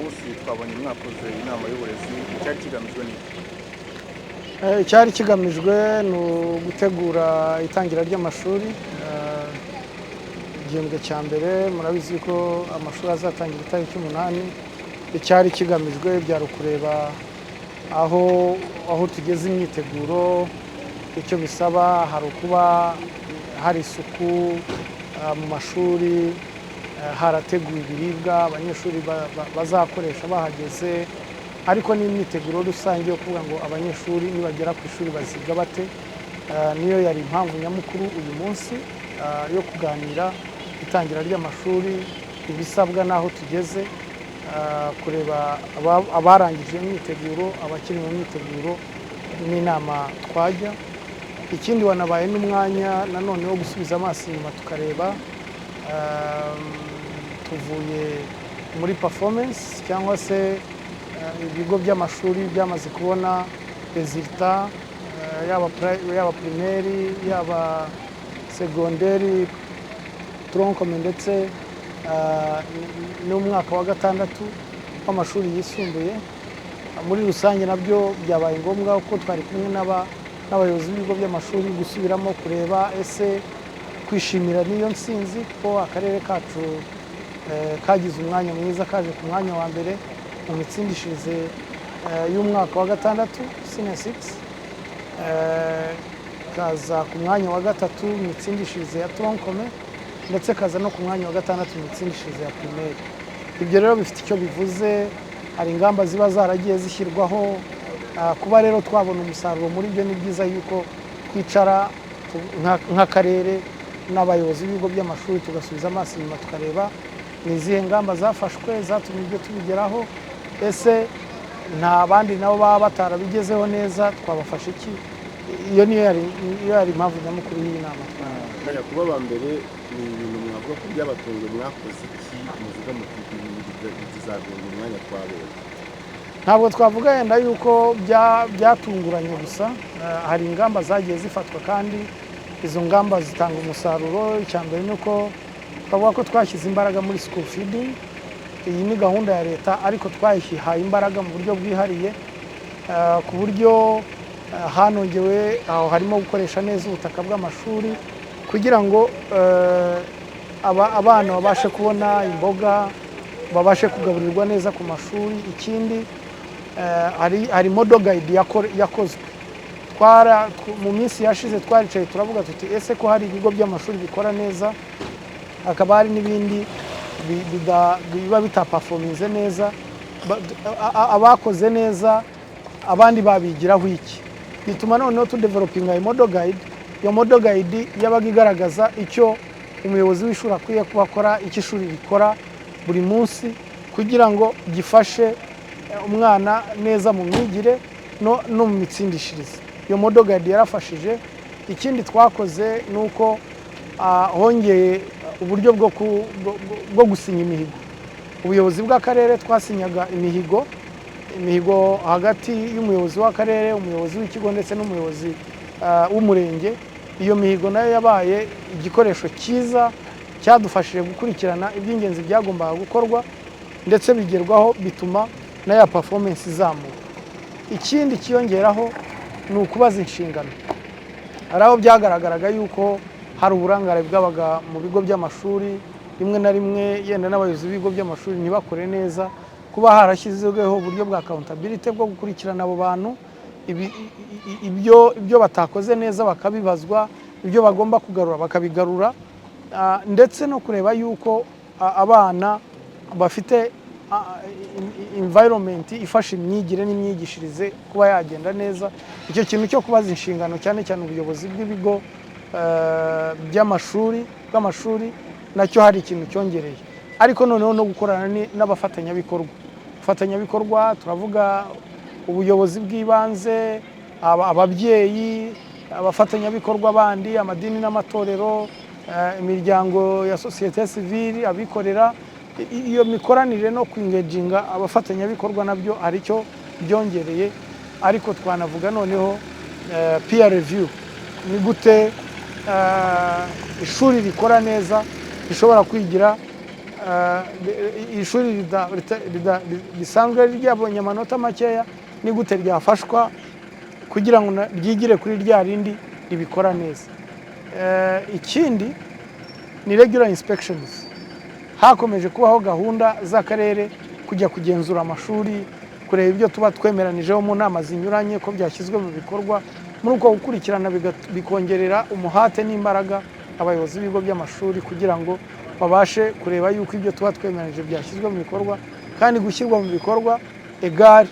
munsi twabonye mwakoze inama y'uburezi cyari kigamijwe n'iki? Icyari kigamijwe ni ugutegura itangira ry'amashuri igihembwe cya mbere. Murabizi ko amashuri azatangira itariki 8. Icyari kigamijwe byari ukureba aho tugeze imyiteguro, icyo bisaba. Hari ukuba hari isuku mu mashuri, harateguwe ibiribwa abanyeshuri bazakoresha bahageze, ariko n'imyiteguro rusange yo kuvuga ngo abanyeshuri nibagera ku ishuri baziga bate. Niyo yari impamvu nyamukuru uyu munsi yo kuganira itangira ry'amashuri, ibisabwa n'aho tugeze, kureba abarangije imyiteguro, abakiri mu myiteguro n'inama twajya. Ikindi wanabaye n'umwanya nanone wo gusubiza amaso inyuma tukareba tuvuye muri performance cyangwa se ibigo by'amashuri byamaze kubona resultat, yaba primaire, yaba segonderi, troncome ndetse n'umwaka wa 6 w'amashuri yisumbuye. Muri rusange nabyo byabaye ngombwa ko twari kumwe n'abayobozi b'ibigo by'amashuri gusubiramo kureba ese kwishimira niyo nsinzi ko akarere kacu kagize umwanya mwiza, kaje ku mwanya wa mbere mu mitsindishirize y'umwaka wa 6 senior 6, kaza ku mwanya wa 3 mu mitsindishirize ya troncome, ndetse kaza no ku mwanya wa 6 mu mitsindishirize ya primaire. Ibyo rero bifite icyo bivuze. Hari ingamba ziba zaragiye zishyirwaho. Kuba rero twabona umusaruro muri byo ni byiza yuko twicara nk'akarere n'abayobozi b'ibigo by'amashuri tugasubiza amaso inyuma tukareba ni izihe ngamba zafashwe zatumye ibyo tubigeraho, ese nta bandi nabo baba batarabigezeho neza, twabafasha iki? Iyo niyo yari impamvu nyamukuru y'iyi nama. Kaya kuba ba mbere ni ibintu mwavuga ko byabatunze, mwakoze iki muvuga mu kizagenda umwanya twabonye? Ntabwo twavuga yenda yuko byatunguranye gusa. Hari ingamba zagiye zifatwa kandi izo ngamba zitanga umusaruro. Icya mbere ni uko twavuga ko twashyize imbaraga muri school feeding. Iyi ni gahunda ya leta ariko twayihaye imbaraga mu buryo bwihariye, ku buryo hanongewe aho harimo gukoresha neza ubutaka bw'amashuri kugira ngo abana babashe kubona imboga, babashe kugaburirwa neza ku mashuri. Ikindi hari model guide yakozwe. Mu minsi yashize twaricaye turavuga tuti ese ko hari ibigo by'amashuri bikora neza, hakaba hari n'ibindi biba bitaperforminze neza, abakoze neza abandi babigiraho iki? Bituma noneho tudevelopinga iyo model guide. Iyo model guide yabaga igaragaza icyo umuyobozi w'ishuri akwiye kuba akora, icyo ishuri rikora buri munsi kugira ngo gifashe umwana neza mu myigire no mu mitsindishirize. Iyo model guide yarafashije. Ikindi twakoze ni uko hongeye uburyo bwo gusinya imihigo. Ubuyobozi bw'akarere twasinyaga imihigo hagati y'umuyobozi w'akarere, umuyobozi w'ikigo ndetse n'umuyobozi w'umurenge. Iyo mihigo nayo yabaye igikoresho cyiza cyadufashije gukurikirana iby'ingenzi byagombaga gukorwa ndetse bigerwaho, bituma na ya performance izamuka. Ikindi kiyongeraho ni ukubaza inshingano. Hari aho byagaragaraga yuko hari uburangare bwabaga mu bigo by'amashuri, rimwe na rimwe yenda n'abayobozi b'ibigo by'amashuri ntibakore neza. Kuba harashyizweho uburyo bwa accountability bwo gukurikirana abo bantu, ibyo batakoze neza bakabibazwa, ibyo bagomba kugarura bakabigarura, ndetse no kureba yuko abana bafite environment ifasha imyigire n'imyigishirize kuba yagenda neza. Icyo kintu cyo kubaza inshingano cyane cyane ubuyobozi bw'ibigo bw'amashuri nacyo hari ikintu cyongereye. Ariko noneho no gukorana n'abafatanyabikorwa, turavuga ubuyobozi bw'ibanze, ababyeyi, abafatanyabikorwa bandi, amadini n'amatorero, imiryango ya societe civile, abikorera. Iyo mikoranire no kwingeginga abafatanyabikorwa nabyo hari icyo byongereye. Ariko twanavuga noneho peer review. Ni gute ishuri rikora neza rishobora kwigira ishuri risanzwe ryabonye amanota makeya ni gute ryafashwa kugira ngo ryigire kuri rya rindi ribikora neza. Ikindi ni regular inspections, hakomeje kubaho gahunda z'akarere kujya kugenzura amashuri, kureba ibyo tuba twemeranijeho mu nama zinyuranye ko byashyizwe mu bikorwa, muri uko gukurikirana bikongerera umuhate n'imbaraga abayobozi b'ibigo by'amashuri kugira ngo babashe kureba yuko ibyo tuba twemeranije byashyizwe mu bikorwa, kandi gushyirwa mu bikorwa egari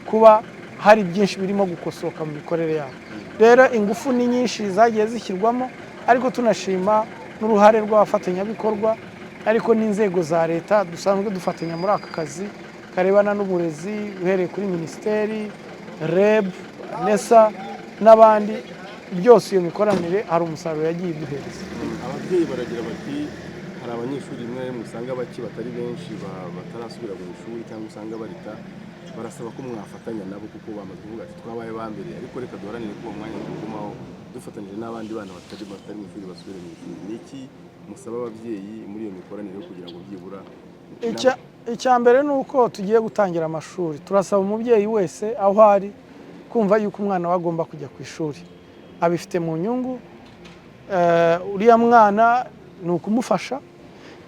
kuba hari byinshi birimo gukosoka mu mikorere yabo. Rero ingufu ni nyinshi zagiye zishyirwamo, ariko tunashima n'uruhare rw'abafatanyabikorwa ariko n'inzego za leta dusanzwe dufatanya muri aka kazi karebana n'uburezi, uhereye kuri minisiteri, REB, NESA n'abandi. Byose iyo mikoranire hari umusaruro yagiye iduhereza. Ababyeyi baragira bati hari abanyeshuri rimwe usanga bake batari benshi batarasubira mu ishuri cyangwa usanga barita, barasaba ko mwafatanya nabo kuko bamaze kuvuga ati twabaye ba mbere, ariko reka duharanire ko uwo mwanya tugumaho dufatanyije n'abandi bana batari mu ishuri basubire mu ishuri. Ni iki musaba ababyeyi muri iyo mikoranire kugira ngo byibura? Icya mbere ni uko tugiye gutangira amashuri, turasaba umubyeyi wese aho ari kumva yuko umwana we agomba kujya ku ishuri, abifite mu nyungu. Uriya mwana ni ukumufasha,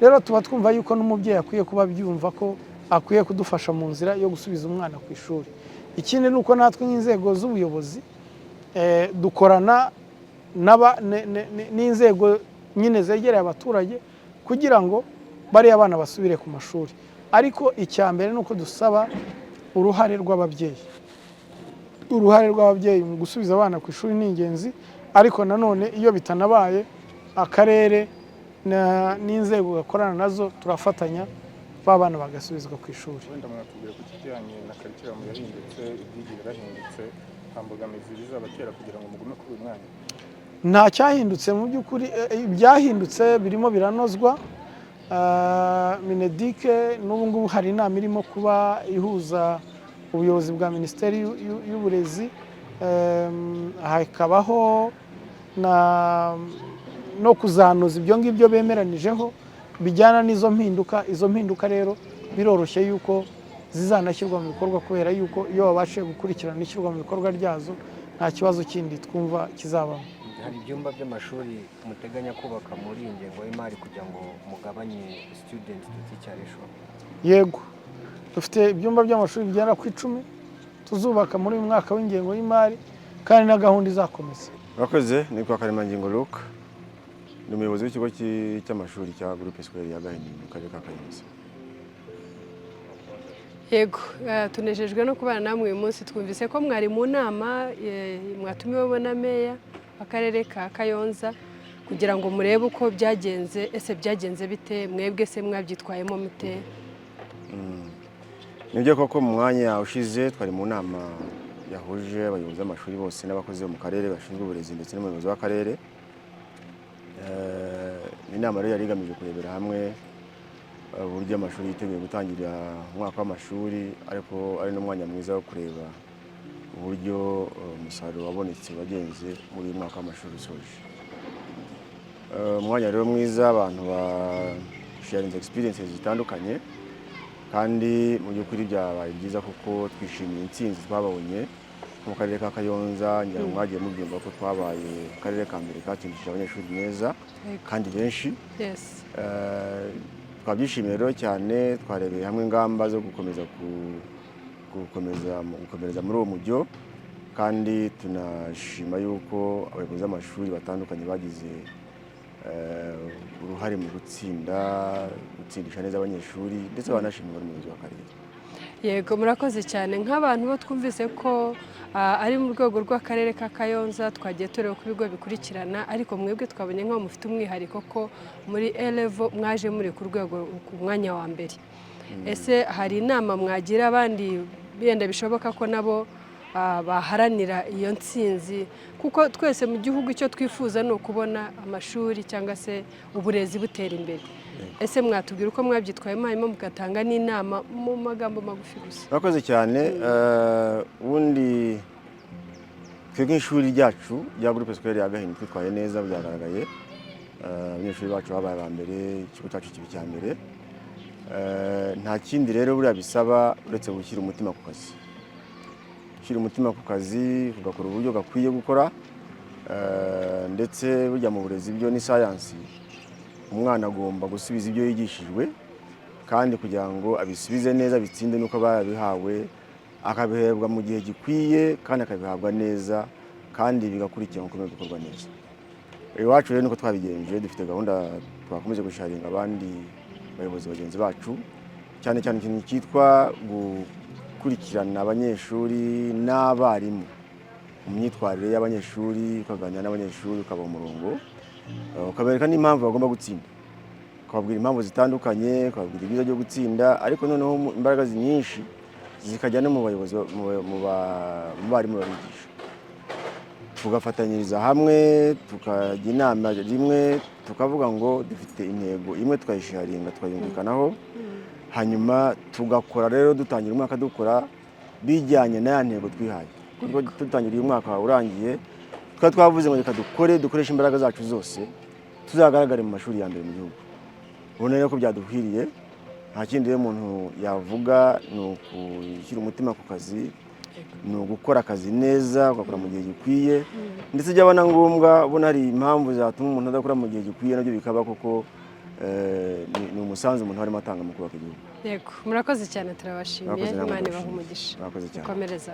rero tuba twumva yuko n'umubyeyi akwiye kuba byumva ko akwiye kudufasha mu nzira yo gusubiza umwana ku ishuri. Ikindi ni uko natwe nk'inzego z'ubuyobozi dukorana n'inzego nyine zegereye abaturage kugira ngo bariya abana basubire ku mashuri. Ariko icya mbere ni uko dusaba uruhare rw'ababyeyi. Uruhare rw'ababyeyi mu gusubiza abana ku ishuri ni ingenzi, ariko nanone iyo bitanabaye akarere n'inzego gakorana nazo turafatanya ba bana bagasubizwa ku ishuri. Wenda mwatubwira ku kijyanye na curriculum yahindutse, ibyigire birahindutse, nta mbogamizi bizabatera kugira ngo mugume kuri uyu mwanya? Nta cyahindutse mu by'ukuri, ibyahindutse birimo biranozwa. Minedike n'ubu ngubu hari inama irimo kuba ihuza ubuyobozi bwa Minisiteri y'Uburezi, hakabaho no kuzanuza ibyo ngibyo bemeranijeho bijyana n'izo mpinduka. Izo mpinduka rero biroroshye yuko zizanashyirwa mu bikorwa, kubera yuko iyo babashije gukurikirana ishyirwa mu bikorwa ryazo nta kibazo kindi twumva kizabamo. Hari ibyumba by'amashuri muteganya kubaka muri iyi ngengo y'imari kugira ngo mugabanye student teacher ratio? Yego, dufite ibyumba by'amashuri bigera ku 10 tuzubaka muri uyu mwaka w'ingengo y'imari, kandi na gahunda izakomeza. Murakoze. Nitwa Karemangingo Luke, ni umuyobozi w'ikigo cy'amashuri cya Groupe Scolaire ya Gahini mu karere ka Kayonza. Yego, tunejejwe no kubana namwe uyu munsi. Twumvise ko mwari mu nama mwatumiwemo na meya akarere ka Kayonza kugira ngo murebe uko byagenze. Ese byagenze bite? Mwebwe se mwabyitwayemo mute? Nibyo koko mu mwanya ushize twari mu nama yahuje abayobozi b'amashuri bose n'abakozi bo mu karere bashinzwe uburezi ndetse n'umuyobozi w'akarere. Inama rero yari igamije kurebera hamwe uburyo amashuri yiteguye gutangira umwaka w'amashuri, ariko ari n'umwanya mwiza wo kureba uburyo umusaruro wabonetse wagenze muri uyu mwaka w'amashuri usoje. Umwanya rero mwiza, abantu basharinze experiences zitandukanye, kandi mu by'ukuri byabaye byiza kuko twishimiye intsinzi twabonye mu karere ka Kayonza. Ngira ngo mwagiye mubyumva ko twabaye akarere ka mbere katsindishije abanyeshuri neza kandi benshi. Twabyishimiye rero cyane. Twarebeye hamwe ingamba zo gukomereza muri uwo mujyo, kandi tunashima yuko abayobozi b'amashuri batandukanye bagize uruhare mu gutsindisha neza abanyeshuri, ndetse banashimira n'umuyobozi w'akarere. Yego, murakoze cyane. Nk'abantu bo twumvise ko ari mu rwego rw'akarere ka Kayonza, twagiye tureba ku bigo bikurikirana, ariko mwebwe twabonye nk'aho mufite umwihariko ko muri A-level mwaje muri ku rwego ku mwanya wa mbere. Ese hari inama mwagira abandi benda bishoboka ko nabo baharanira iyo ntsinzi? Kuko twese mu gihugu icyo twifuza ni ukubona amashuri cyangwa se uburezi butera imbere. Ese mwatubwira uko mwabyitwayemo, hanyuma mugatanga n'inama mu magambo magufi gusa? Murakoze cyane. Ubundi twebwe nk'ishuri ryacu rya Groupe Scolaire ya Gahini twitwaye neza, byagaragaye. Abanyeshuri bacu babaye aba mbere, ikigo cyacu kiba icya mbere. nta kindi rero buriya bisaba uretse gushyira umutima ku kazi, gushyira umutima ku kazi ugakora uburyo gakwiye gukora, ndetse burya mu burezi byo ni sayansi, umwana agomba gusubiza ibyo yigishijwe kandi kugira ngo abisubize neza bitsinde nuko babihawe, akabiherwa mu gihe gikwiye kandi akabihabwa neza kandi bigakurikirana uko bikorwa neza. Iwacu rero nuko twabigenje, dufite gahunda twakomeje gusharinga abandi bayobozi bagenzi bacu, cyane cyane ikintu cyitwa gukurikirana abanyeshuri n'abarimu mu myitwarire y'abanyeshuri, ukaganira n'abanyeshuri ukaba umurongo, ukabereka n'impamvu bagomba gutsinda, ukababwira impamvu zitandukanye, ukababwira ibyiza byo gutsinda, ariko noneho imbaraga nyinshi zikajya no mu bayobozi mu barimu babigisha, tugafatanyiriza hamwe, tukajya inama rimwe, tukavuga ngo dufite intego imwe, tukayisharinga tukayumvikanaho, hanyuma tugakora rero dutangira umwaka dukora bijyanye na ya ntego twihaye. Kuko dutangira uyu mwaka urangiye twari twavuze ngo reka dukoreshe imbaraga zacu zose tuzagaragare mu mashuri ya mbere mu gihugu. Ubona rero ko byaduhiriye, nta kindi rero umuntu yavuga ni ukushyira umutima ku kazi, ni ugukora akazi neza, ugakora mu gihe gikwiye, ndetse byaba na ngombwa ubona hari impamvu zatuma umuntu adakora mu gihe gikwiye, nabyo bikaba kuko ni umusanzu umuntu arimo atanga mu kubaka igihugu. Yego, murakoze cyane, turabashimiye, Imana ibahe umugisha. Murakoze cyane. Mukomereza.